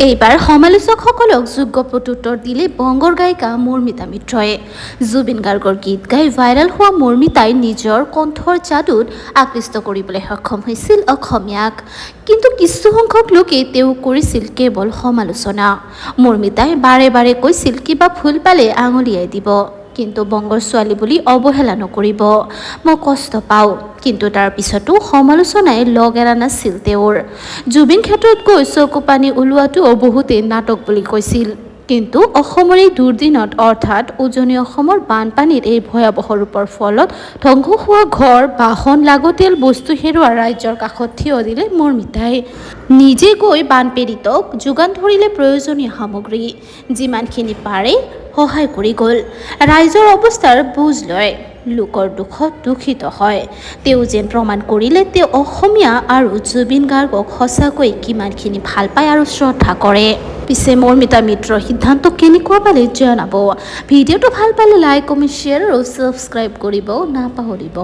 এইবাৰ সমালোচকসকলক যোগ্য প্ৰত্যুত্তৰ দিলে বংগৰ গায়িকা মৰ্মিতা মিত্ৰই। জুবিন গাৰ্গৰ গীত গাই ভাইৰেল হোৱা মৰ্মিতাই নিজৰ কণ্ঠৰ যাদুত আকৃষ্ট কৰিবলৈ সক্ষম হৈছিল অসমীয়াক। কিন্তু কিছুসংখ্যক লোকে তেওঁ কৰিছিল কেৱল সমালোচনা। মৰ্মিতাই বাৰে বাৰে কৈছিল কিবা ভুল পালে আঙুলিয়াই দিব, কিন্তু বংগৰ ছোৱালী বুলি অৱহেলা নকৰিব, মই কষ্ট পাওঁ। কিন্তু তাৰ পিছতো সমালোচনাই লগ এৰা নাছিল তেওঁৰ। জুবিন ক্ষেত্ৰত গৈ চকু পানী ওলোৱাটোও বহুতেই নাটক বুলি কৈছিল। কিন্তু অসমৰ এই দুৰ্দিনত অৰ্থাৎ উজনি অসমৰ বানপানীৰ এই ভয়াৱহ ৰূপৰ ফলত ধ্বংস হোৱা ঘৰ, বাহন, লাগতিয়াল বস্তু হেৰুওৱা ৰাইজৰ কাষত থিয় দিলে মৰ্মিতাই। নিজে গৈ বানপীড়িতক যোগান ধৰিলে প্ৰয়োজনীয় সামগ্ৰী, যিমানখিনি পাৰে সহায় কৰি গ'ল। ৰাইজৰ অৱস্থাৰ বুজ লয়, লোকৰ দুখত দুখিত হয়। তেওঁ যেন প্ৰমাণ কৰিলে তেওঁ অসমীয়া আৰু জুবিন গাৰ্গক সঁচাকৈ কিমানখিনি ভাল পায় আৰু শ্ৰদ্ধা কৰে। পিছে মৰ্মিতা মিত্ৰৰ সিদ্ধান্ত কেনেকুৱা পালে জনাব। ভিডিঅ'টো ভাল পালে লাইক, কমেণ্ট, শ্বেয়াৰ আৰু ছাবস্ক্ৰাইব কৰিব নাপাহৰিব।